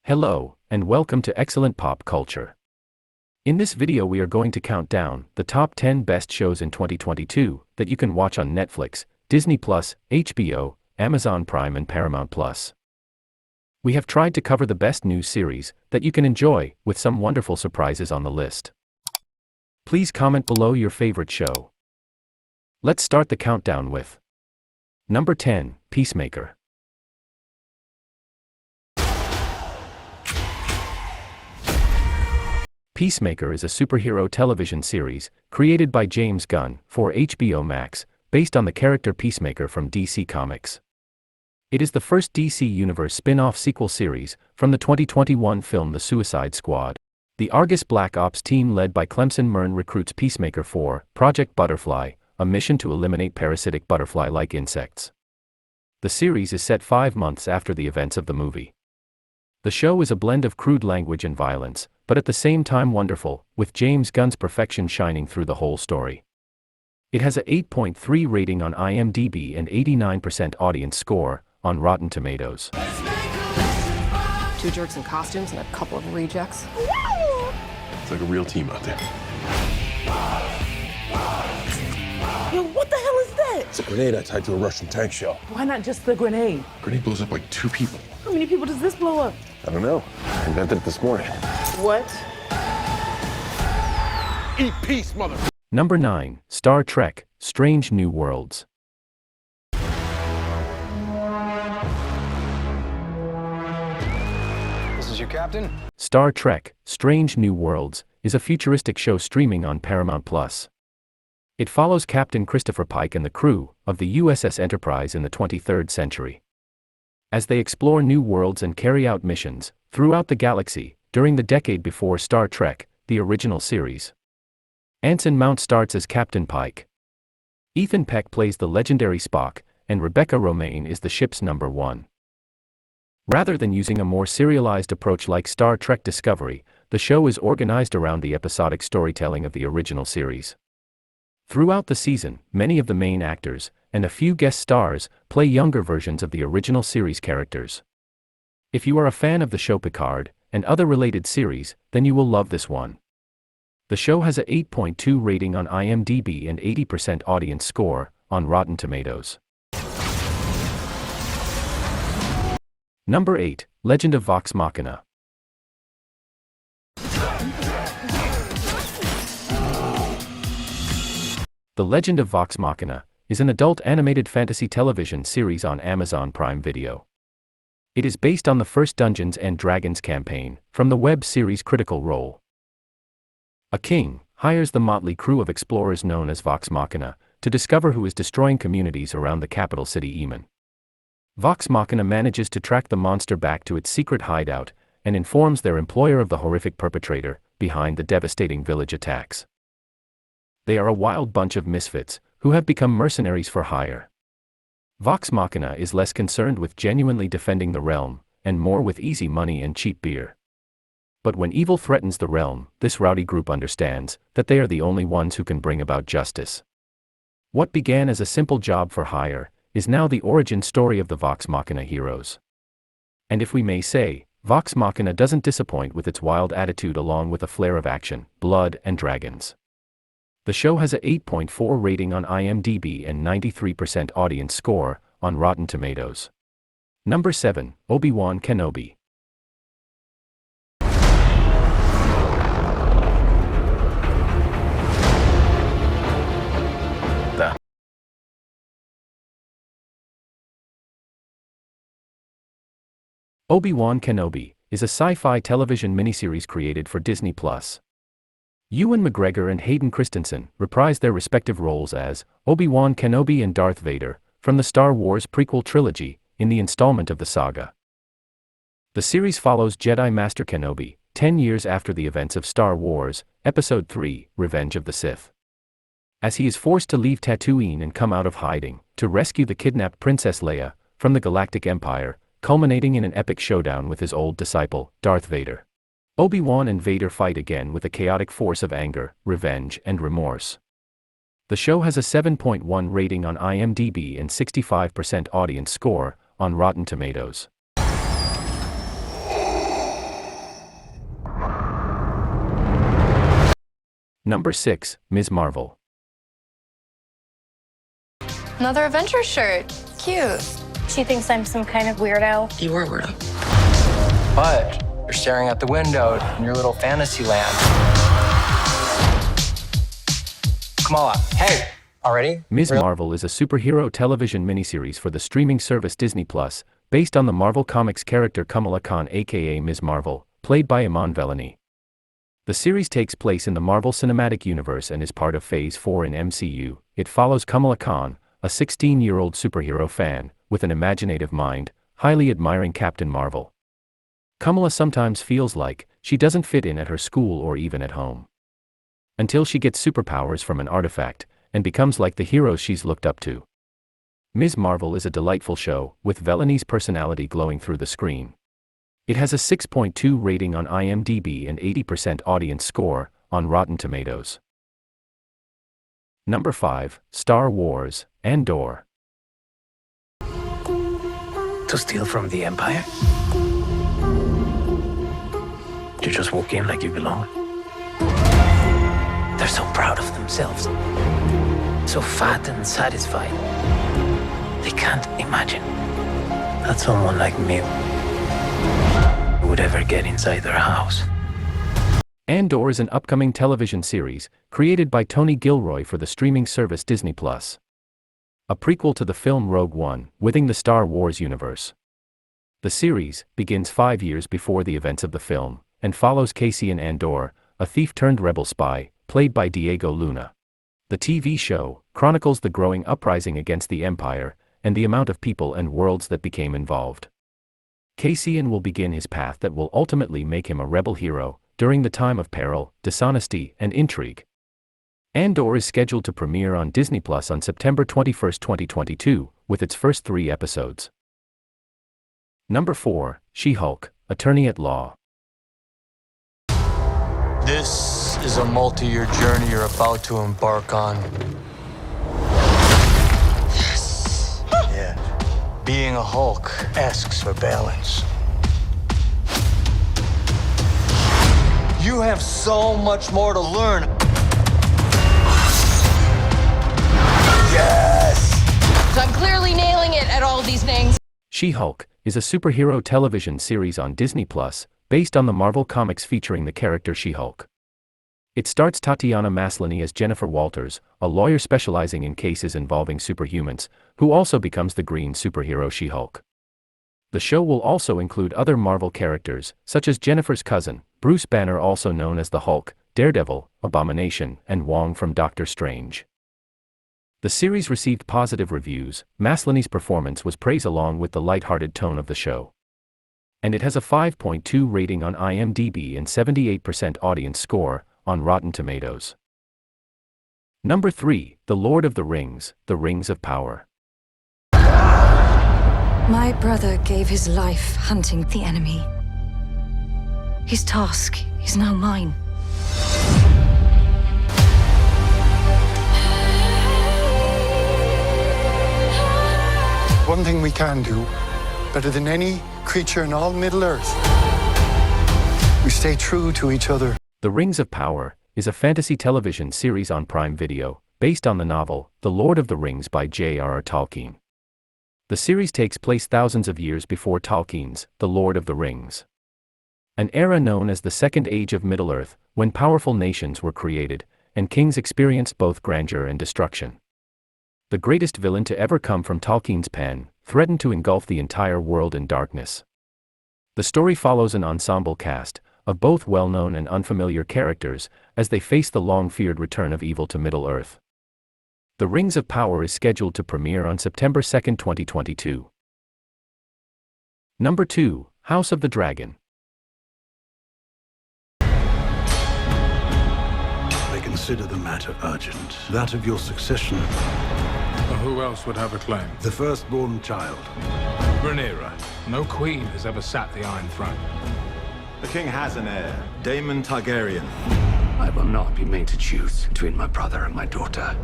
Hello, and welcome to Excellent Pop Culture. In this video we are going to count down the top 10 best shows in 2022 that you can watch on Netflix, Disney+, HBO, Amazon Prime and Paramount+. We have tried to cover the best new series that you can enjoy, with some wonderful surprises on the list. Please comment below your favorite show. Let's start the countdown with Number 10, PEACMAKER. PEACMAKER is a superhero television series created by James Gunn for HBO Max, based on the character Peacemaker from DC Comics. It is the first DC Universe spin-off sequel series from the 2021 film The Suicide Squad. The Argus Black Ops team led by Clemson Mern recruits Peacemaker for Project Butterfly, a mission to eliminate parasitic butterfly-like insects. The series is set 5 months after the events of the movie. The show is a blend of crude language and violence, but at the same time wonderful, with James Gunn's perfection shining through the whole story. It has a 8.3 rating on IMDb and 89% audience score on Rotten Tomatoes. 2 jerks in costumes and a couple of rejects. It's like a real team out there. Yo, what the hell is that? It's a grenade I tied to a Russian tank shell. Why not just the grenade? Grenade blows up like 2 people. How many people does this blow up? I don't know. I invented it this morning. What? Eat peace, mother. Number 9, Star Trek, Strange New Worlds. This is your captain? Star Trek, Strange New Worlds is a futuristic show streaming on Paramount+. It follows Captain Christopher Pike and the crew of the USS Enterprise in the 23rd century, as they explore new worlds and carry out missions throughout the galaxy during the decade before Star Trek, the original series. Anson Mount starts as Captain Pike. Ethan Peck plays the legendary Spock, and Rebecca Romijn is the ship's number 1. Rather than using a more serialized approach like Star Trek Discovery, the show is organized around the episodic storytelling of the original series. Throughout the season, many of the main actors, and a few guest stars, play younger versions of the original series characters. If you are a fan of the show Picard, and other related series, then you will love this one. The show has a 8.2 rating on IMDb and 80% audience score on Rotten Tomatoes. Number 8, Legend of Vox Machina. The Legend of Vox Machina is an adult animated fantasy television series on Amazon Prime Video. It is based on the first Dungeons & Dragons campaign from the web series Critical Role. A king hires the motley crew of explorers known as Vox Machina to discover who is destroying communities around the capital city Eamon. Vox Machina manages to track the monster back to its secret hideout and informs their employer of the horrific perpetrator behind the devastating village attacks. They are a wild bunch of misfits who have become mercenaries for hire. Vox Machina is less concerned with genuinely defending the realm, and more with easy money and cheap beer. But when evil threatens the realm, this rowdy group understands that they are the only ones who can bring about justice. What began as a simple job for hire is now the origin story of the Vox Machina heroes. And if we may say, Vox Machina doesn't disappoint with its wild attitude along with a flair of action, blood and dragons. The show has a 8.4 rating on IMDb and 93% audience score on Rotten Tomatoes. Number 7, Obi-Wan Kenobi. Obi-Wan Kenobi is a sci-fi television miniseries created for Disney+. Ewan McGregor and Hayden Christensen reprise their respective roles as Obi-Wan Kenobi and Darth Vader from the Star Wars prequel trilogy in the installment of the saga. The series follows Jedi Master Kenobi 10 years after the events of Star Wars Episode 3, Revenge of the Sith, as he is forced to leave Tatooine and come out of hiding to rescue the kidnapped Princess Leia from the Galactic Empire, culminating in an epic showdown with his old disciple, Darth Vader. Obi-Wan and Vader fight again with a chaotic force of anger, revenge, and remorse. The show has a 7.1 rating on IMDb and 65% audience score on Rotten Tomatoes. Number 6, Ms. Marvel. Another adventure shirt. Cute. She thinks I'm some kind of weirdo. You were a weirdo. But you're staring out the window in your little fantasy land. Kamala, hey, already? Ms. Marvel is a superhero television miniseries for the streaming service Disney Plus, based on the Marvel Comics character Kamala Khan aka Ms. Marvel, played by Iman Vellani. The series takes place in the Marvel Cinematic Universe and is part of Phase 4 in MCU. It follows Kamala Khan, a 16-year-old superhero fan, with an imaginative mind, highly admiring Captain Marvel. Kamala sometimes feels like she doesn't fit in at her school or even at home. Until she gets superpowers from an artifact, and becomes like the heroes she's looked up to. Ms. Marvel is a delightful show, with Vellani's personality glowing through the screen. It has a 6.2 rating on IMDb and 80% audience score on Rotten Tomatoes. Number 5, Star Wars, ANDOR. To steal from the Empire? To just walk in like you belong? They're so proud of themselves. So fat and satisfied. They can't imagine that someone like me would ever get inside their house. ANDOR is an upcoming television series, created by Tony Gilroy for the streaming service Disney Plus. A prequel to the film Rogue One, within the Star Wars universe. The series begins 5 years before the events of the film, and follows Cassian Andor, a thief-turned-rebel spy, played by Diego Luna. The TV show chronicles the growing uprising against the Empire, and the amount of people and worlds that became involved. Cassian will begin his path that will ultimately make him a rebel hero, during the time of peril, dishonesty, and intrigue. ANDOR is scheduled to premiere on Disney Plus on September 21, 2022, with its first 3 episodes. Number 4, She-Hulk, Attorney at Law. This is a multi-year journey you're about to embark on. Yes! Yeah. Being a Hulk asks for balance. You have so much more to learn. Yes! So I'm clearly nailing it at all these things. She-Hulk is a superhero television series on Disney Plus, based on the Marvel Comics featuring the character She-Hulk. It stars Tatiana Maslany as Jennifer Walters, a lawyer specializing in cases involving superhumans, who also becomes the green superhero She-Hulk. The show will also include other Marvel characters, such as Jennifer's cousin, Bruce Banner, also known as the Hulk, Daredevil, Abomination, and Wong from Doctor Strange. The series received positive reviews. Maslany's performance was praised along with the light-hearted tone of the show. And it has a 5.2 rating on IMDb and 78% audience score on Rotten Tomatoes. Number 3, The Lord of the Rings, The Rings of Power. My brother gave his life hunting the enemy. His task is now mine. One thing we can do, better than any creature in all Middle-earth, we stay true to each other. The Rings of Power is a fantasy television series on Prime Video, based on the novel, The Lord of the Rings by J.R.R. Tolkien. The series takes place thousands of years before Tolkien's The Lord of the Rings. An era known as the Second Age of Middle-earth, when powerful nations were created, and kings experienced both grandeur and destruction. The greatest villain to ever come from Tolkien's pen threatened to engulf the entire world in darkness. The story follows an ensemble cast of both well-known and unfamiliar characters as they face the long-feared return of evil to Middle-earth. The Rings of Power is scheduled to premiere on September 2, 2022. Number 2, House of the Dragon. I consider the matter urgent. That of your succession. Who else would have a claim? The firstborn child. Rhaenyra. No queen has ever sat the Iron Throne. The king has an heir, Daemon Targaryen. I will not be made to choose between my brother and my daughter.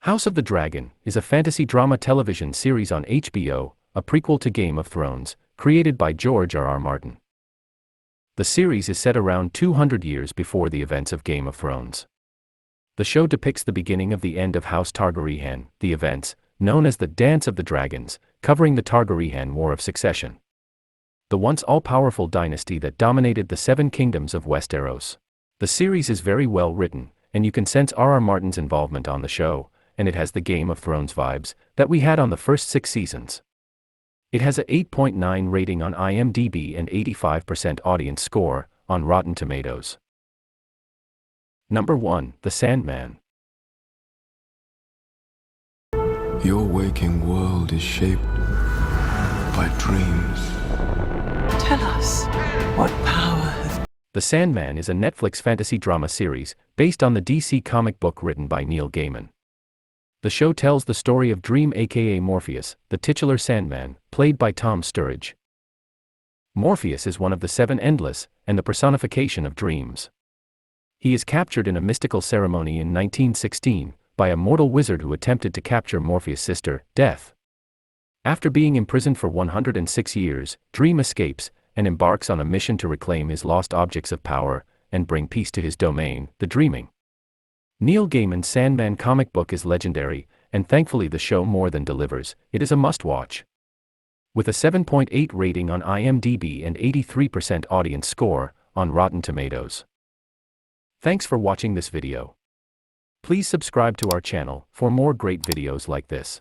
House of the Dragon is a fantasy drama television series on HBO, a prequel to Game of Thrones, created by George R.R. Martin. The series is set around 200 years before the events of Game of Thrones. The show depicts the beginning of the end of House Targaryen, the events, known as the Dance of the Dragons, covering the Targaryen War of Succession, the once all-powerful dynasty that dominated the Seven Kingdoms of Westeros. The series is very well written, and you can sense R.R. Martin's involvement on the show, and it has the Game of Thrones vibes that we had on the first 6 seasons. It has a 8.9 rating on IMDb and 85% audience score on Rotten Tomatoes. Number 1, The Sandman. Your waking world is shaped by dreams. Tell us, what power has... The Sandman is a Netflix fantasy drama series based on the DC comic book written by Neil Gaiman. The show tells the story of Dream aka Morpheus, the titular Sandman, played by Tom Sturridge. Morpheus is one of the 7 Endless, and the personification of dreams. He is captured in a mystical ceremony in 1916 by a mortal wizard who attempted to capture Morpheus' sister, Death. After being imprisoned for 106 years, Dream escapes and embarks on a mission to reclaim his lost objects of power and bring peace to his domain, the dreaming. Neil Gaiman's Sandman comic book is legendary, and thankfully the show more than delivers. It is a must-watch. With a 7.8 rating on IMDb and 83% audience score on Rotten Tomatoes. Thanks for watching this video. Please subscribe to our channel for more great videos like this.